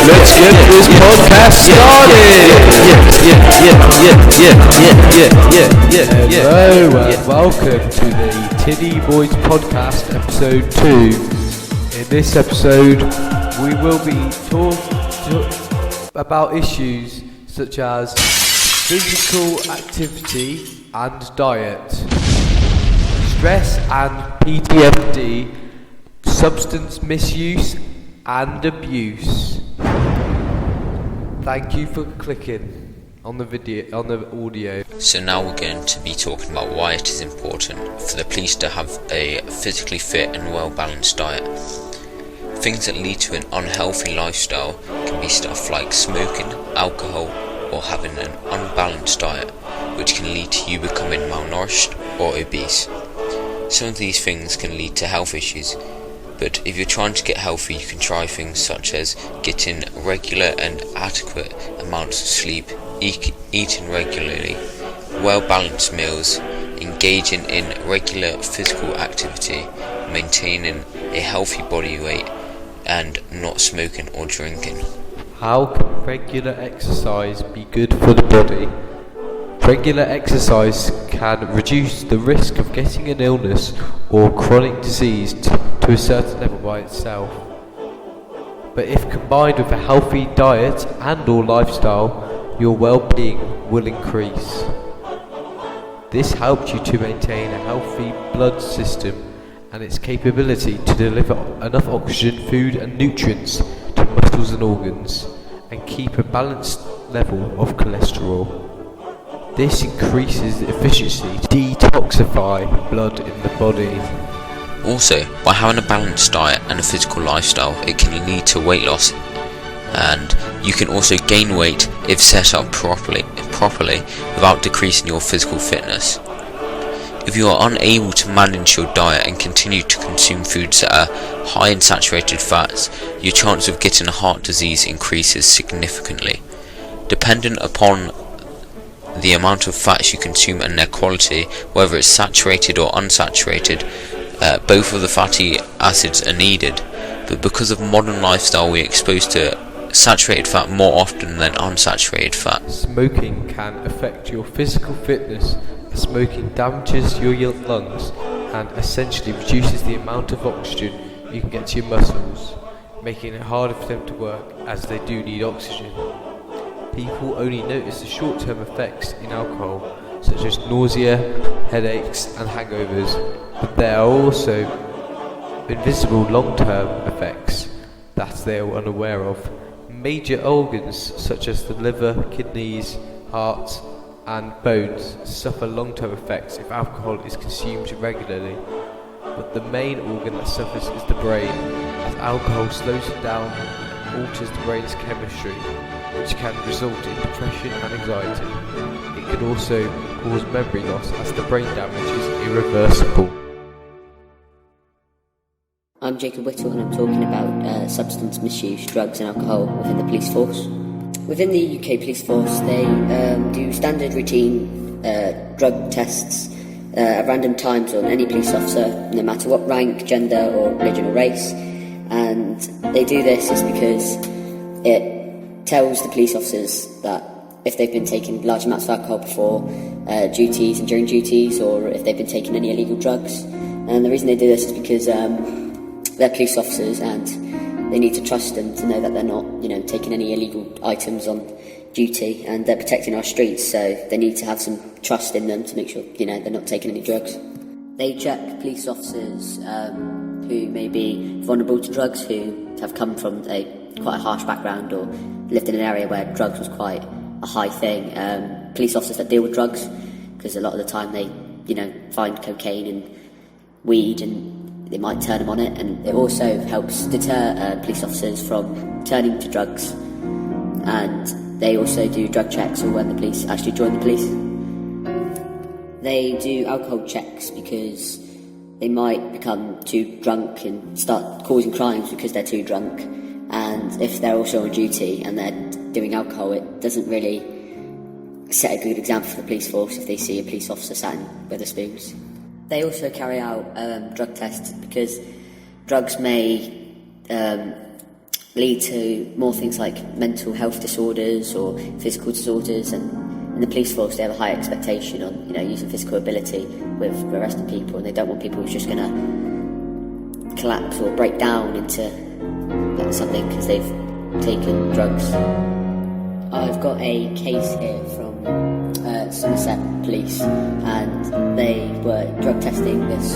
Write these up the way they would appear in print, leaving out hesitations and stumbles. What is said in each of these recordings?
let's get this podcast started. Hello and welcome to the Tiddy Boys Podcast, episode 2. In this episode, we will be talking about issues such as physical activity and diet, stress and PTSD, substance misuse and abuse. Thank you for clicking on the audio. So now we're going to be talking about why it is important for the police to have a physically fit and well-balanced diet. Things that lead to an unhealthy lifestyle can be stuff like smoking, alcohol, or having an unbalanced diet, which can lead to you becoming malnourished or obese. Some of these things can lead to health issues, but if you're trying to get healthy, you can try things such as getting regular and adequate amounts of sleep, eating regularly, well-balanced meals, engaging in regular physical activity, maintaining a healthy body weight, and not smoking or drinking. How can regular exercise be good for the body? Regular exercise can reduce the risk of getting an illness or chronic disease to a certain level by itself. But if combined with a healthy diet and or lifestyle, your well-being will increase. This helps you to maintain a healthy blood system and its capability to deliver enough oxygen, food and nutrients to muscles and organs, and keep a balanced level of cholesterol. This increases the efficiency to detoxify blood in the body. Also, by having a balanced diet and a physical lifestyle, it can lead to weight loss, and you can also gain weight if set up properly without decreasing your physical fitness. If you are unable to manage your diet and continue to consume foods that are high in saturated fats, your chance of getting heart disease increases significantly. Dependent upon the amount of fats you consume and their quality, whether it's saturated or unsaturated, both of the fatty acids are needed. But because of modern lifestyle, we're exposed to saturated fat more often than unsaturated fat. Smoking can affect your physical fitness. Smoking damages your lungs and essentially reduces the amount of oxygen you can get to your muscles, making it harder for them to work as they do need oxygen. People only notice the short-term effects in alcohol, such as nausea, headaches and hangovers, but there are also invisible long-term effects that they are unaware of. Major organs such as the liver, kidneys, heart and bones suffer long-term effects if alcohol is consumed regularly, but the main organ that suffers is the brain, as alcohol slows it down and alters the brain's chemistry, which can result in depression and anxiety. It can also cause memory loss as the brain damage is irreversible. I'm Jacob Whittle and I'm talking about substance misuse, drugs and alcohol within the police force. Within the UK police force, they do standard routine drug tests at random times on any police officer, no matter what rank, gender or religion or race. And they do this is because it tells the police officers that if they've been taking large amounts of alcohol before duties and during duties, or if they've been taking any illegal drugs. And the reason they do this is because they're police officers and they need to trust them to know that they're not, taking any illegal items on duty, and they're protecting our streets, so they need to have some trust in them to make sure, they're not taking any drugs. They check police officers who may be vulnerable to drugs, who have come from quite a harsh background or lived in an area where drugs was quite a high thing. Police officers that deal with drugs, because a lot of the time they, find cocaine and weed and they might turn them on it, and it also helps deter police officers from turning to drugs. And they also do drug checks or when the police actually join the police. They do alcohol checks because they might become too drunk and start causing crimes because they're too drunk. And if they're also on duty and they're doing alcohol, it doesn't really set a good example for the police force if they see a police officer sat in Wetherspoons. They also carry out drug tests because drugs may lead to more things like mental health disorders or physical disorders, and in the police force they have a high expectation on using physical ability with arresting people, and they don't want people who's just going to collapse or break down into something because they've taken drugs. I've got a case here from Somerset Police, and they were drug testing this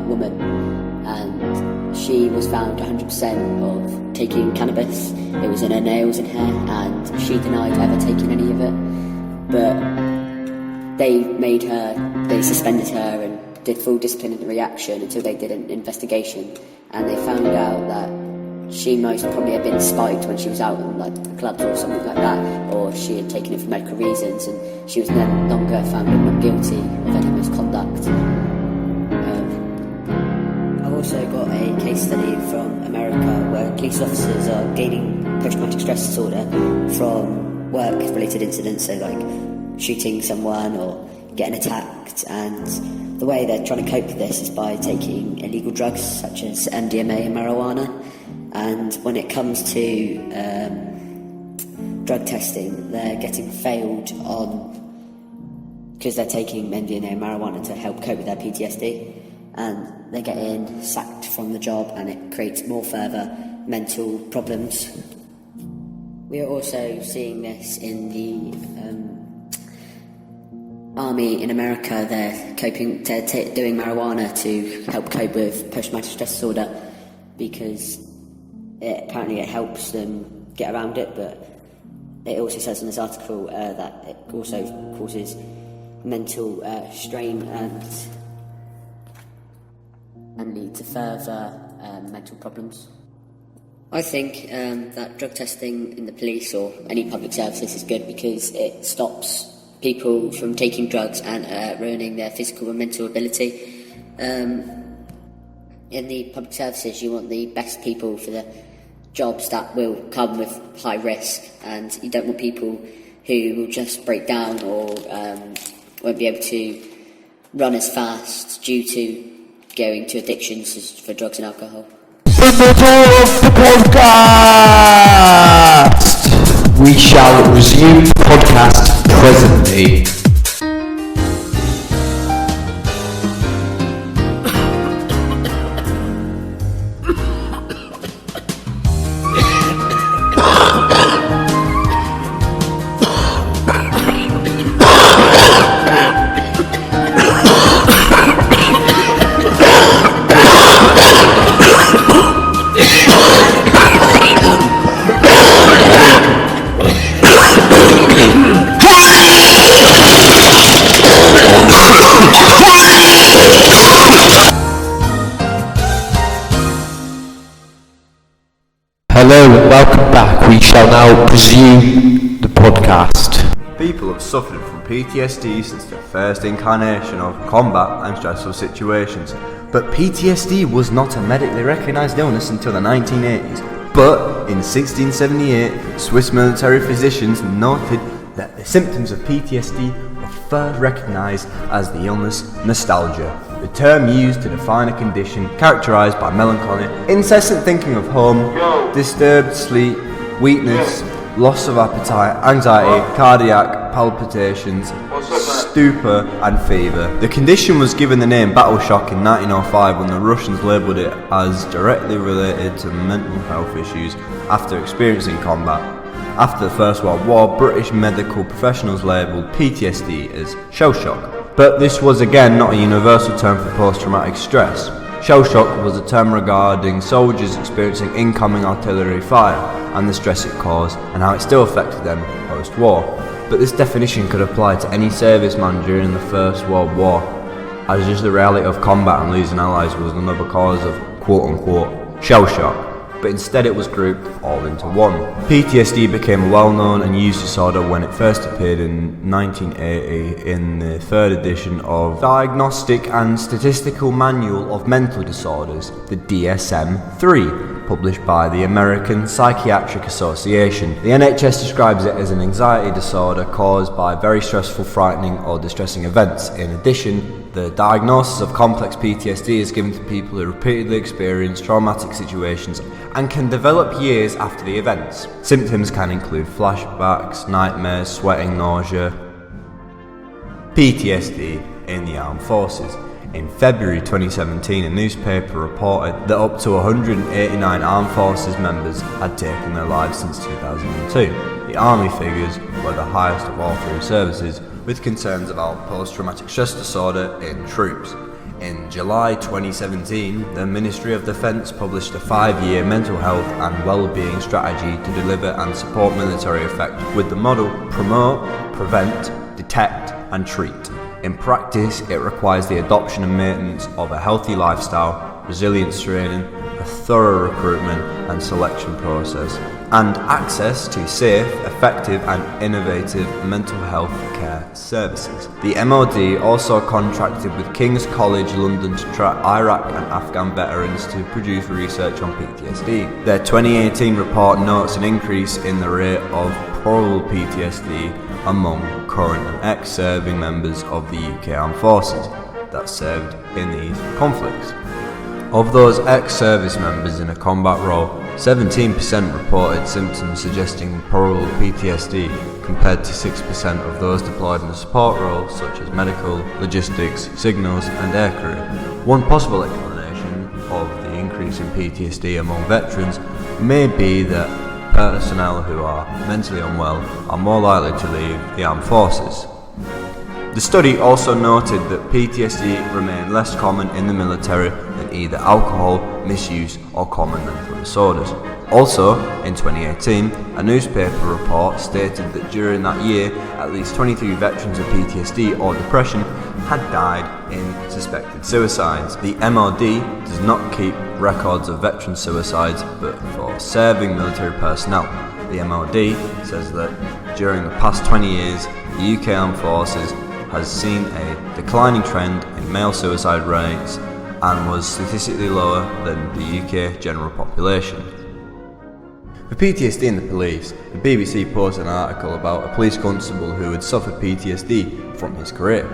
woman, and she was found 100% of taking cannabis. It was in her nails and hair, and she denied ever taking any of it. But they suspended her and did full disciplinary action until they did an investigation, and they found out that she most probably had been spiked when she was out in clubs or something like that, or she had taken it for medical reasons, and she was no longer found not guilty of any misconduct. I've also got a case study from America where police officers are gaining post-traumatic stress disorder from work-related incidents, so like shooting someone or getting attacked, and the way they're trying to cope with this is by taking illegal drugs such as MDMA and marijuana. And when it comes to drug testing, they're getting failed on because they're taking MDMA and marijuana to help cope with their PTSD, and they're getting sacked from the job, and it creates more further mental problems. We are also seeing this in the army in America. They're doing marijuana to help cope with post-traumatic stress disorder because apparently it helps them get around it, but it also says in this article that it also causes mental strain and lead to further mental problems. I think that drug testing in the police or any public services is good because it stops people from taking drugs and ruining their physical and mental ability. In the public services, you want the best people for the jobs that will come with high risk, and you don't want people who will just break down or won't be able to run as fast due to going to addictions for drugs and alcohol. We shall resume the podcast presently. Hello and welcome back. We shall now resume the podcast. People have suffered from PTSD since the first incarnation of combat and stressful situations. But PTSD was not a medically recognised illness until the 1980s. But in 1678, Swiss military physicians noted that the symptoms of PTSD were first recognised as the illness nostalgia, the term used to define a condition characterised by melancholy, incessant thinking of home, disturbed sleep, weakness, loss of appetite, anxiety, cardiac palpitations, stupor and fever. The condition was given the name battle shock in 1905 when the Russians labelled it as directly related to mental health issues after experiencing combat. After the First World War, British medical professionals labelled PTSD as shell shock. But this was again not a universal term for post-traumatic stress. Shell shock was a term regarding soldiers experiencing incoming artillery fire and the stress it caused and how it still affected them post-war. But this definition could apply to any serviceman during the First World War, as just the reality of combat and losing allies was another cause of quote-unquote shell shock. But instead it was grouped all into one. PTSD became a well-known and used disorder when it first appeared in 1980 in the third edition of Diagnostic and Statistical Manual of Mental Disorders, the DSM-3, published by the American Psychiatric Association. The NHS describes it as an anxiety disorder caused by very stressful, frightening or distressing events. In addition, The diagnosis of complex PTSD is given to people who repeatedly experience traumatic situations and can develop years after the events. Symptoms can include flashbacks, nightmares, sweating, nausea. PTSD in the armed forces. In February 2017, a newspaper reported that up to 189 armed forces members had taken their lives since 2002. The army figures were the highest of all three services, with concerns about post-traumatic stress disorder in troops. In July 2017, the Ministry of Defence published a 5-year mental health and well-being strategy to deliver and support military effect with the model promote, prevent, detect and treat. In practice, it requires the adoption and maintenance of a healthy lifestyle, resilience training, a thorough recruitment and selection process, and access to safe, effective and innovative mental health care services. The MOD also contracted with King's College London to track Iraq and Afghan veterans to produce research on PTSD. Their 2018 report notes an increase in the rate of probable PTSD among current and ex-serving members of the UK Armed Forces that served in these conflicts. Of those ex-service members in a combat role, 17% reported symptoms suggesting probable PTSD, compared to 6% of those deployed in a support role such as medical, logistics, signals and aircrew. One possible explanation of the increase in PTSD among veterans may be that personnel who are mentally unwell are more likely to leave the armed forces. The study also noted that PTSD remained less common in the military than either alcohol misuse or common mental disorders. Also, in 2018, a newspaper report stated that during that year, at least 23 veterans of PTSD or depression had died in suspected suicides. The MOD does not keep records of veteran suicides, but for serving military personnel. The MOD says that during the past 20 years, the UK Armed Forces has seen a declining trend in male suicide rates and was statistically lower than the UK general population. For PTSD in the police, the BBC posted an article about a police constable who had suffered PTSD from his career.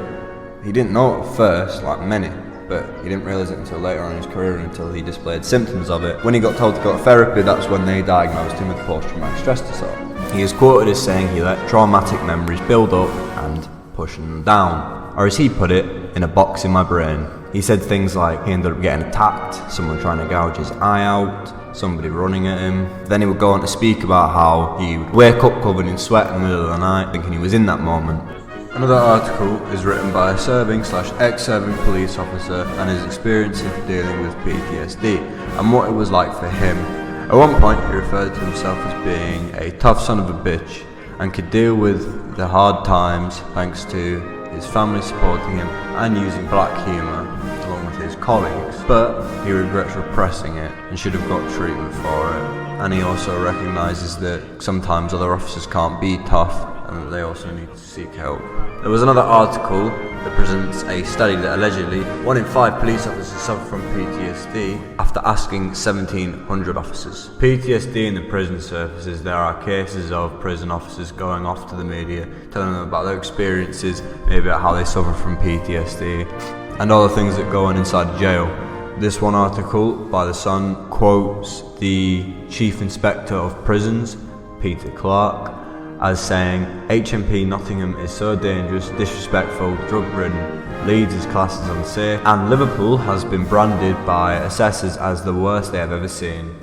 He didn't know it at first, like many, but he didn't realise it until later on in his career, until he displayed symptoms of it. When he got told to go to therapy, that's when they diagnosed him with post-traumatic stress disorder. He is quoted as saying he let traumatic memories build up and pushing them down, or as he put it, in a box in my brain. He said things like he ended up getting attacked, someone trying to gouge his eye out, somebody running at him. Then he would go on to speak about how he would wake up covered in sweat in the middle of the night, thinking he was in that moment. Another article is written by a serving/ex-serving police officer and his experience of dealing with PTSD and what it was like for him. At one point, he referred to himself as being a tough son of a bitch and could deal with the hard times thanks to his family supporting him and using black humour along with his colleagues, but he regrets repressing it and should have got treatment for it. And he also recognises that sometimes other officers can't be tough and that they also need to seek help. There was another article that presents a study that allegedly 1 in 5 police officers suffer from PTSD after asking 1,700 officers. PTSD in the prison services, there are cases of prison officers going off to the media, telling them about their experiences, maybe about how they suffer from PTSD, and all the things that go on inside jail. This one article by The Sun quotes the Chief Inspector of Prisons, Peter Clark, as saying, HMP Nottingham is so dangerous, disrespectful, drug-ridden, Leeds is classed as unsafe, and Liverpool has been branded by assessors as the worst they have ever seen.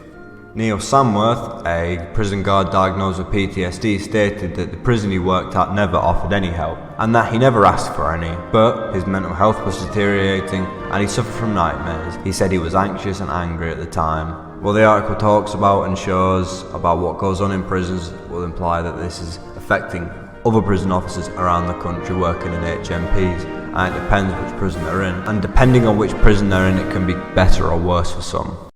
Neil Samworth, a prison guard diagnosed with PTSD, stated that the prison he worked at never offered any help, and that he never asked for any, but his mental health was deteriorating and he suffered from nightmares. He said he was anxious and angry at the time. Well, the article talks about and shows about what goes on in prisons will imply that this is affecting other prison officers around the country working in HMPs, and it depends which prison they're in, and depending on which prison they're in, it can be better or worse for some.